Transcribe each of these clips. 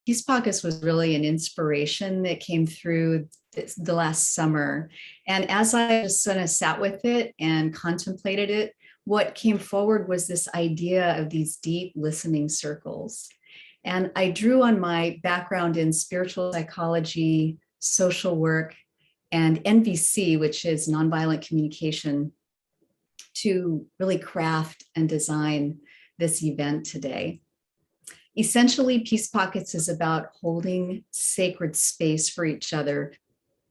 Peace Pockets was really an inspiration that came through the last summer. And as I just sort of sat with it and contemplated it, what came forward was this idea of these deep listening circles. And I drew on my background in spiritual psychology, social work, and NVC, which is nonviolent communication, to really craft and design this event today. Essentially, Peace Pockets is about holding sacred space for each other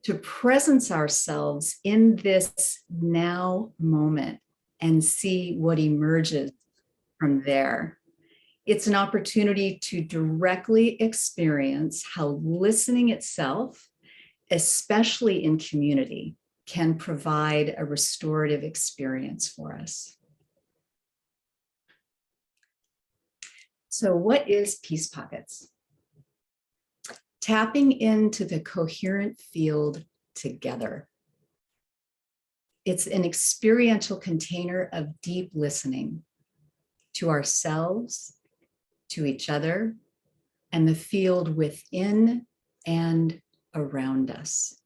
to presence ourselves in this now moment and see what emerges from there. It's an opportunity to directly experience how listening itself, especially in community, can provide a restorative experience for us. So what is Peace Pockets? Tapping into the coherent field together. It's an experiential container of deep listening to ourselves, to each other, and the field within and around us.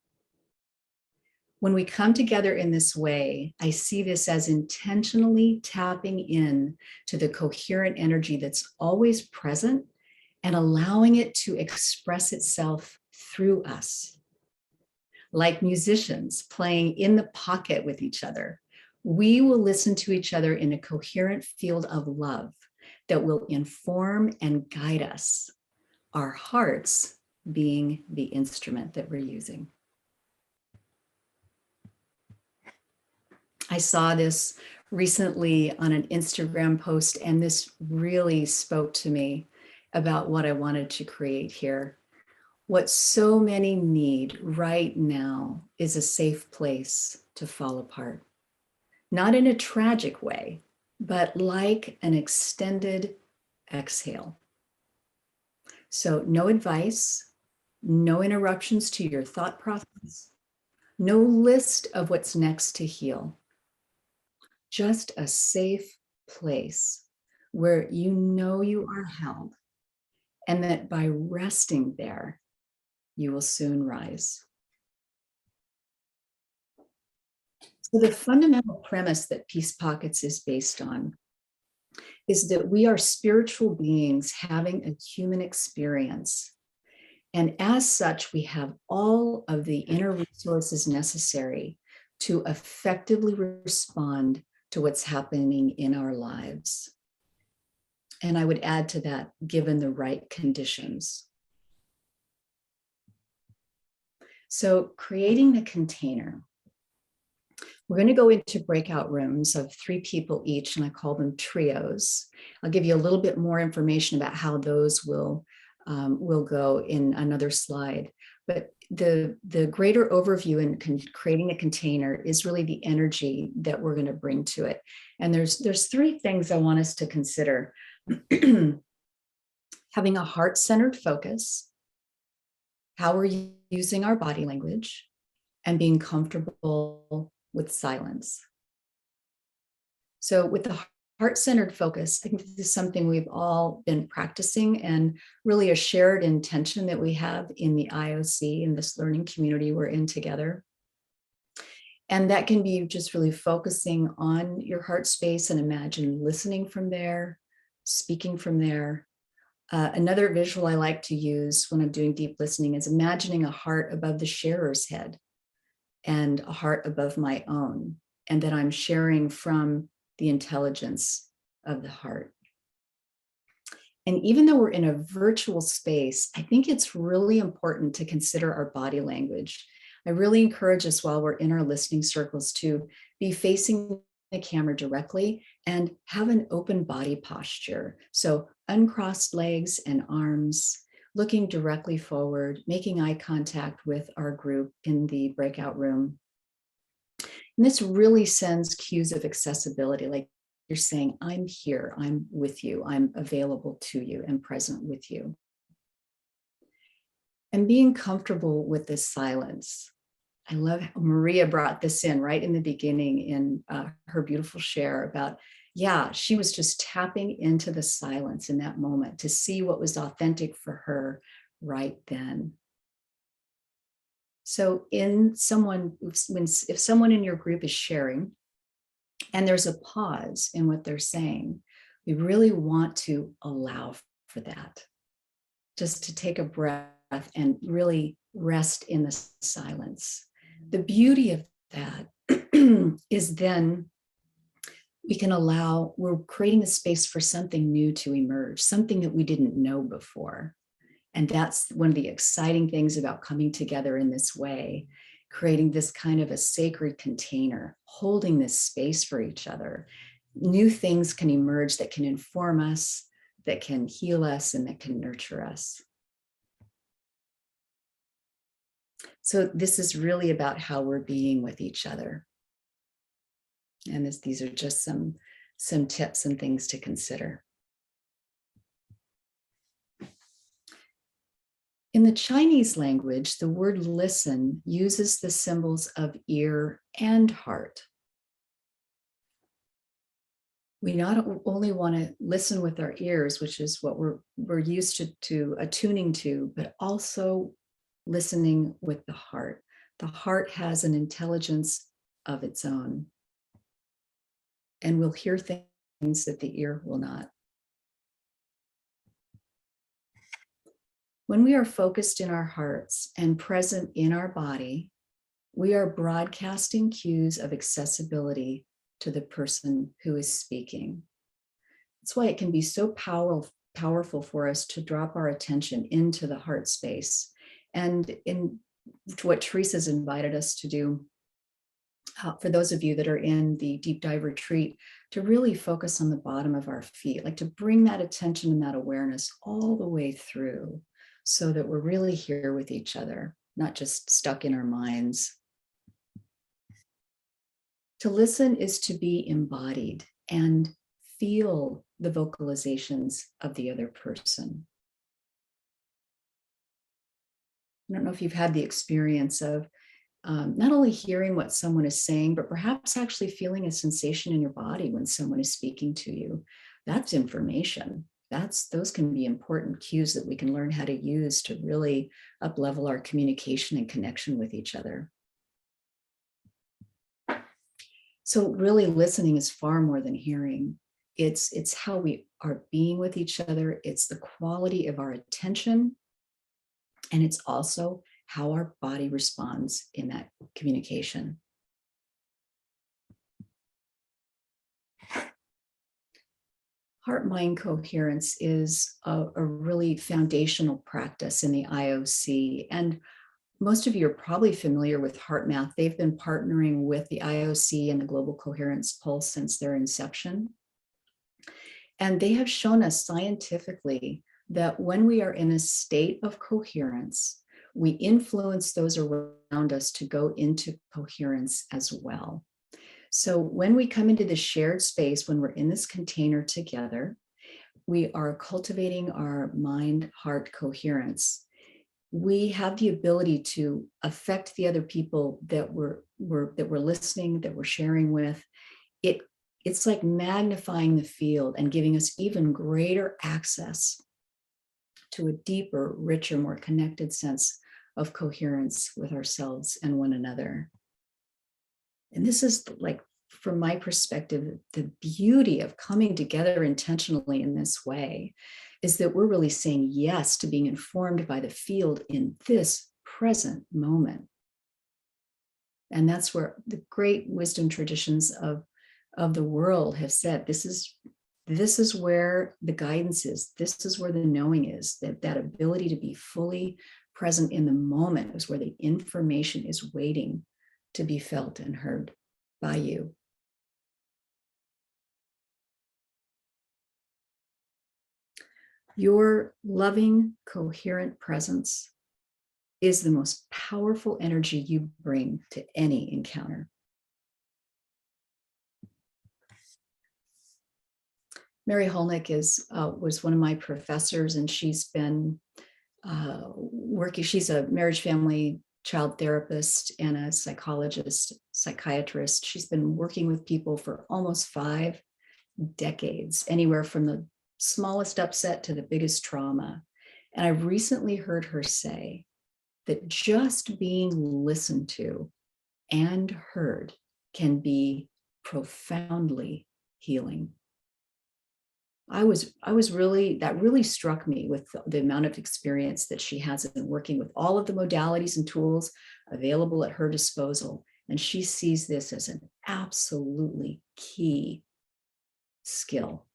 When we come together in this way, I see this as intentionally tapping in to the coherent energy that's always present and allowing it to express itself through us. Like musicians playing in the pocket with each other, we will listen to each other in a coherent field of love that will inform and guide us, our hearts being the instrument that we're using. I saw this recently on an Instagram post, and this really spoke to me about what I wanted to create here. What so many need right now is a safe place to fall apart. Not in a tragic way, but like an extended exhale. So no advice, no interruptions to your thought process, no list of what's next to heal. Just a safe place where you know you are held, and that by resting there, you will soon rise. So the fundamental premise that Peace Pockets is based on is that we are spiritual beings having a human experience. And as such, we have all of the inner resources necessary to effectively respond to what's happening in our lives. And I would add to that, given the right conditions. So creating the container. We're going to go into breakout rooms of 3 people each, and I call them trios. I'll give you a little bit more information about how those will go in another slide. But the greater overview in creating a container is really the energy that we're going to bring to it. And there's 3 things I want us to consider. Having a heart-centered focus, how we're using our body language, and being comfortable with silence. So with the heart-centered focus, I think this is something we've all been practicing, and really a shared intention that we have in the IOC, in this learning community we're in together. And that can be just really focusing on your heart space and imagine listening from there, speaking from there. Another visual I like to use when I'm doing deep listening is imagining a heart above the sharer's head and a heart above my own, and that I'm sharing from the intelligence of the heart. And even though we're in a virtual space, I think it's really important to consider our body language. I really encourage us while we're in our listening circles to be facing the camera directly and have an open body posture. So uncrossed legs and arms, looking directly forward, making eye contact with our group in the breakout room. And this really sends cues of accessibility, like you're saying, I'm here, I'm with you, I'm available to you and present with you. And being comfortable with this silence. I love how Maria brought this in right in the beginning in her beautiful share about yeah, she was just tapping into the silence in that moment to see what was authentic for her right then. So if someone in your group is sharing and there's a pause in what they're saying, we really want to allow for that, just to take a breath and really rest in the silence. The beauty of that is then we're creating a space for something new to emerge, something that we didn't know before. And that's one of the exciting things about coming together in this way, creating this kind of a sacred container, holding this space for each other. New things can emerge that can inform us, that can heal us, and that can nurture us. So this is really about how we're being with each other. And these are just some tips and things to consider. In the Chinese language, the word listen uses the symbols of ear and heart. We not only want to listen with our ears, which is what we're used to attuning to, but also listening with the heart. The heart has an intelligence of its own and will hear things that the ear will not. When we are focused in our hearts and present in our body, we are broadcasting cues of accessibility to the person who is speaking. That's why it can be so powerful for us to drop our attention into the heart space. And in what Teresa's invited us to do, for those of you that are in the deep dive retreat, to really focus on the bottom of our feet, like to bring that attention and that awareness all the way through so that we're really here with each other, not just stuck in our minds. To listen is to be embodied and feel the vocalizations of the other person. I don't know if you've had the experience of not only hearing what someone is saying, but perhaps actually feeling a sensation in your body when someone is speaking to you. That's information. Those can be important cues that we can learn how to use to really up-level our communication and connection with each other. So really listening is far more than hearing. It's how we are being with each other. It's the quality of our attention. And it's also how our body responds in that communication. Heart-mind coherence is a really foundational practice in the IOC. And most of you are probably familiar with HeartMath. They've been partnering with the IOC and the Global Coherence Pulse since their inception. And they have shown us scientifically that when we are in a state of coherence, we influence those around us to go into coherence as well. So when we come into the shared space, when we're in this container together, we are cultivating our mind-heart coherence. We have the ability to affect the other people that we're listening, that we're sharing with. It's like magnifying the field and giving us even greater access to a deeper, richer, more connected sense of coherence with ourselves and one another. And this is, like, from my perspective, the beauty of coming together intentionally in this way is that we're really saying yes to being informed by the field in this present moment. And that's where the great wisdom traditions of the world have said, this is where the guidance is. This is where the knowing is, that ability to be fully present in the moment is where the information is waiting to be felt and heard by you. Your loving, coherent presence is the most powerful energy you bring to any encounter. Mary Holnick was one of my professors, and she's been working. She's a marriage, family, child therapist and a psychiatrist. She's been working with people for almost 5 decades, anywhere from the smallest upset to the biggest trauma. And I recently heard her say that just being listened to and heard can be profoundly healing. I was really, that really struck me with the amount of experience that she has in working with all of the modalities and tools available at her disposal. And she sees this as an absolutely key skill.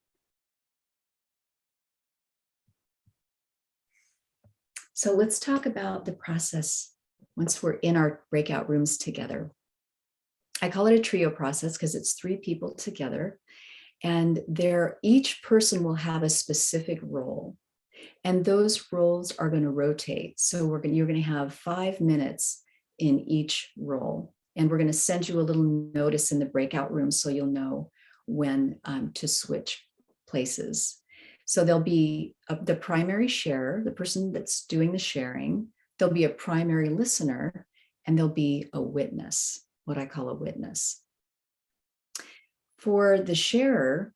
So let's talk about the process once we're in our breakout rooms together. I call it a trio process because it's 3 people together, and each person will have a specific role, and those roles are going to rotate. So you're going to have 5 minutes in each role, and we're going to send you a little notice in the breakout room so you'll know when to switch places. So there'll be the primary sharer, the person that's doing the sharing. There'll be a primary listener, and there'll be a witness, what I call a witness. For the sharer,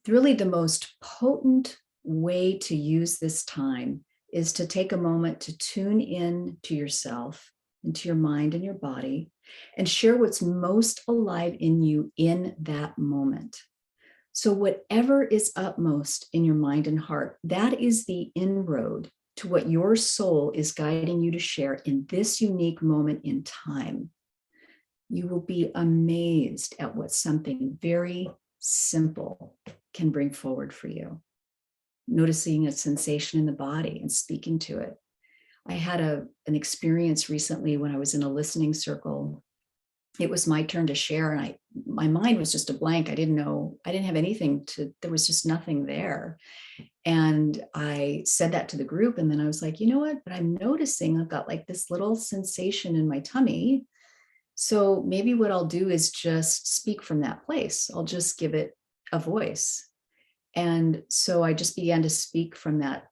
really the most potent way to use this time is to take a moment to tune in to yourself, into your mind and your body, and share what's most alive in you in that moment. So whatever is upmost in your mind and heart, that is the inroad to what your soul is guiding you to share in this unique moment in time. You will be amazed at what something very simple can bring forward for you. Noticing a sensation in the body and speaking to it. I had an experience recently when I was in a listening circle. It was my turn to share, and my mind was just a blank. I didn't have anything there was just nothing there. And I said that to the group, and then I was like, you know what? But I'm noticing I've got like this little sensation in my tummy. So maybe what I'll do is just speak from that place. I'll just give it a voice. And so I just began to speak from that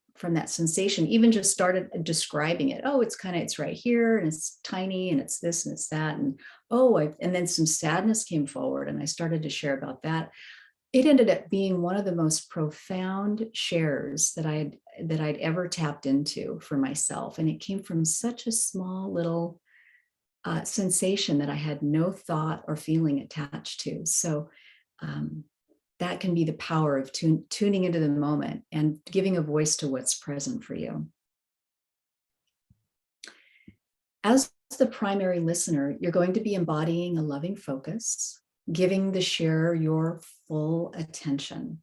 sensation, even just started describing it. Oh, it's right here, and it's tiny, and it's this and it's that. And and then some sadness came forward, and I started to share about that. It ended up being one of the most profound shares that I'd ever tapped into for myself. And it came from such a small little sensation that I had no thought or feeling attached to. So that can be the power of tuning into the moment and giving a voice to what's present for you. As the primary listener, you're going to be embodying a loving focus, giving the sharer your full attention.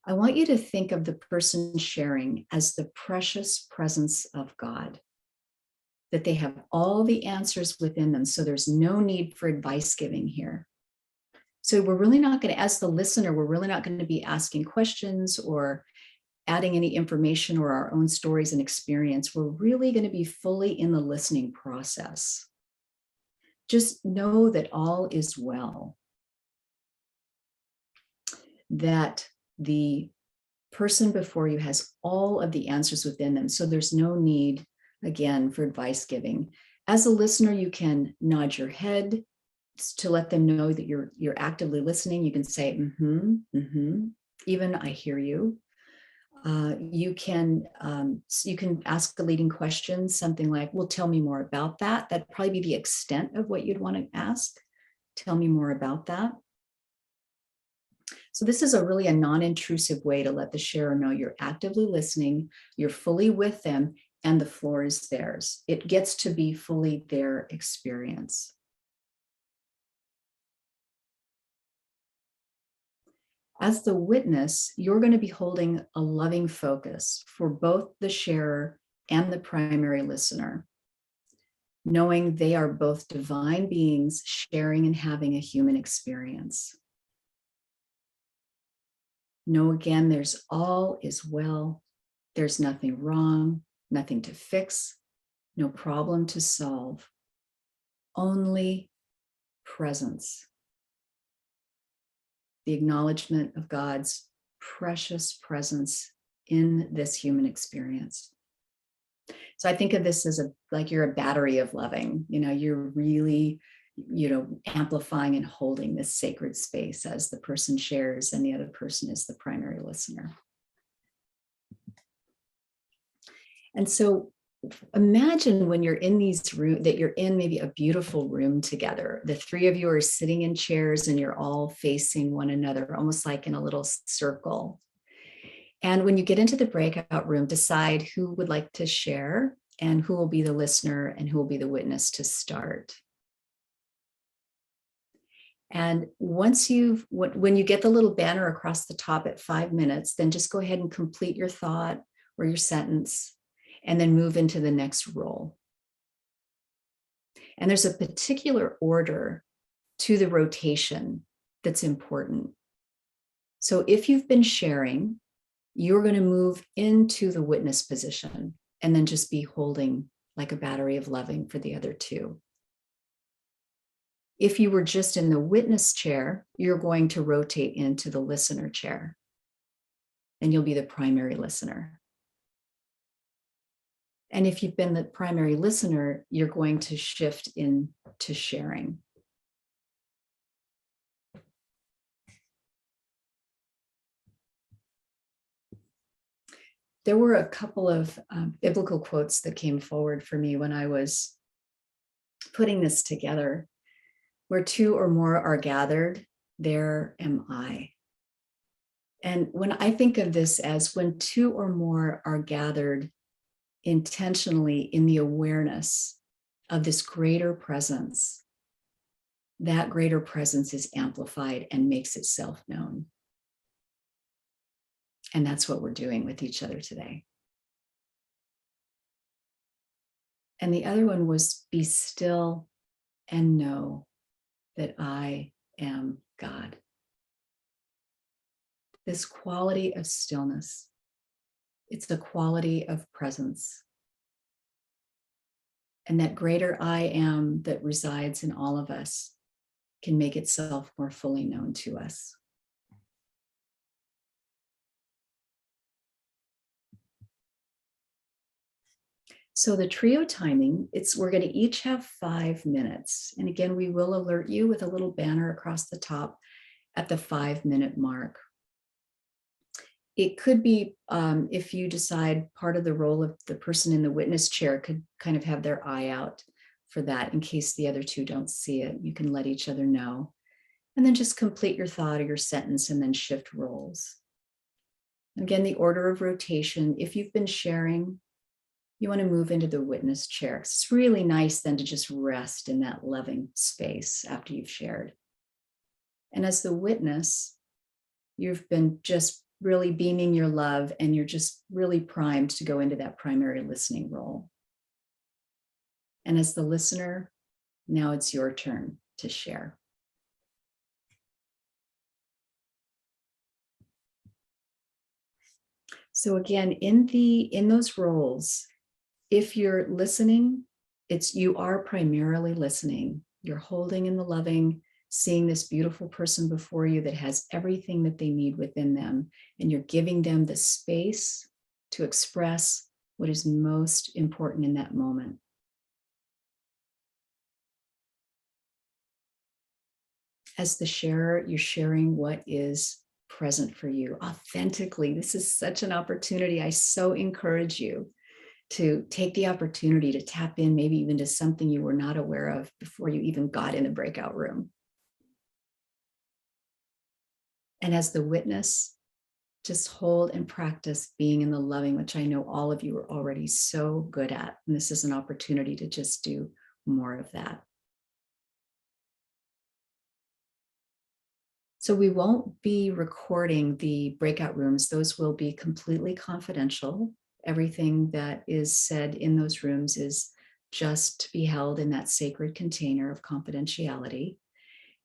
I want you to think of the person sharing as the precious presence of God, that they have all the answers within them, so there's no need for advice giving here. So we're really not going to, as the listener, we're really not going to be asking questions or adding any information or our own stories and experience. We're really going to be fully in the listening process. Just know that all is well, that the person before you has all of the answers within them. So there's no need, again, for advice giving. As a listener, you can nod your head to let them know that you're actively listening. You can say, even I hear you. You can ask the leading question, something like, well, tell me more about that. That'd probably be the extent of what you'd want to ask. Tell me more about that. So this is really a non-intrusive way to let the sharer know you're actively listening, you're fully with them, and the floor is theirs. It gets to be fully their experience. As the witness, you're going to be holding a loving focus for both the sharer and the primary listener, knowing they are both divine beings sharing and having a human experience. Know again, there's all is well. There's nothing wrong, nothing to fix, no problem to solve, only presence. The acknowledgement of God's precious presence in this human experience. So I think of this as like you're a battery of loving. You're really amplifying and holding this sacred space as the person shares and the other person is the primary listener. And so imagine when you're in these rooms, that you're in maybe a beautiful room together. The three of you are sitting in chairs and you're all facing one another, almost like in a little circle. And when you get into the breakout room, decide who would like to share and who will be the listener and who will be the witness to start. And when you get the little banner across the top at 5 minutes, then just go ahead and complete your thought or your sentence, and then move into the next role. And there's a particular order to the rotation that's important. So if you've been sharing, you're going to move into the witness position and then just be holding like a battery of loving for the other two. If you were just in the witness chair, you're going to rotate into the listener chair, and you'll be the primary listener. And if you've been the primary listener, you're going to shift into sharing. There were a couple of biblical quotes that came forward for me when I was putting this together. Where two or more are gathered, there am I. And when I think of this as when two or more are gathered intentionally in the awareness of this greater presence, that greater presence is amplified and makes itself known. And that's what we're doing with each other today. And the other one was be still and know that I am God. This quality of stillness, it's the quality of presence. And that greater I am that resides in all of us can make itself more fully known to us. So the trio timing, we're going to each have 5 minutes. And again, we will alert you with a little banner across the top at the 5-minute mark. It could be, if you decide part of the role of the person in the witness chair could kind of have their eye out for that in case the other two don't see it. You can let each other know. And then just complete your thought or your sentence and then shift roles. Again, the order of rotation, if you've been sharing, you want to move into the witness chair. It's really nice then to just rest in that loving space after you've shared. And as the witness, you've been just really beaming your love and you're just really primed to go into that primary listening role. And as the listener, now it's your turn to share. So again, in those roles, if you're listening, you are primarily listening. You're holding in the loving, seeing this beautiful person before you that has everything that they need within them, and you're giving them the space to express what is most important in that moment. As the sharer, you're sharing what is present for you authentically. This is such an opportunity. I so encourage you to take the opportunity to tap in, maybe even to something you were not aware of before you even got in the breakout room. And as the witness, just hold and practice being in the loving, which I know all of you are already so good at. And this is an opportunity to just do more of that. So we won't be recording the breakout rooms. Those will be completely confidential. Everything that is said in those rooms is just to be held in that sacred container of confidentiality.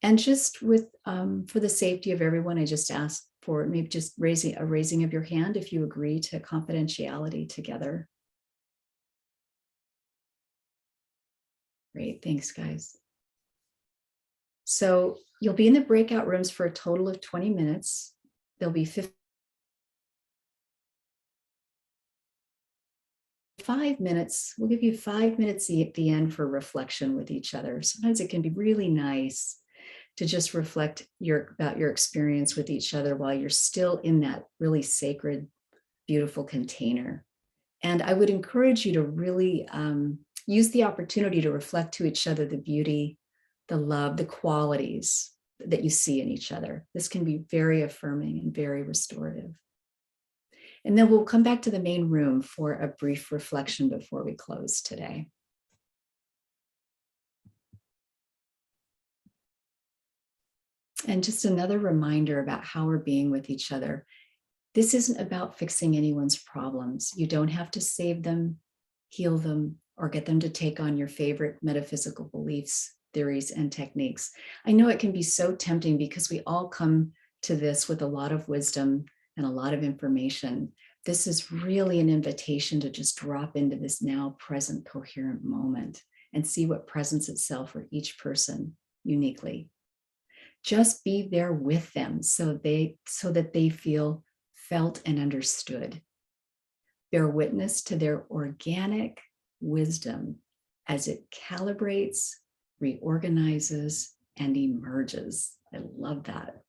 And just for the safety of everyone, I just ask for maybe just raising of your hand if you agree to confidentiality together. Great, thanks guys. So you'll be in the breakout rooms for a total of 20 minutes. There'll be 15 5 minutes, we'll give you 5 minutes at the end for reflection with each other. Sometimes it can be really nice to just reflect about your experience with each other while you're still in that really sacred, beautiful container. And I would encourage you to really use the opportunity to reflect to each other the beauty, the love, the qualities that you see in each other. This can be very affirming and very restorative. And then we'll come back to the main room for a brief reflection before we close today. And just another reminder about how we're being with each other. This isn't about fixing anyone's problems. You don't have to save them, heal them, or get them to take on your favorite metaphysical beliefs, theories, and techniques. I know it can be so tempting because we all come to this with a lot of wisdom and a lot of information. This is really an invitation to just drop into this now present coherent moment and see what presents itself for each person uniquely. Just be there with them so that they feel felt and understood. Bear witness to their organic wisdom as it calibrates, reorganizes, and emerges. I love that.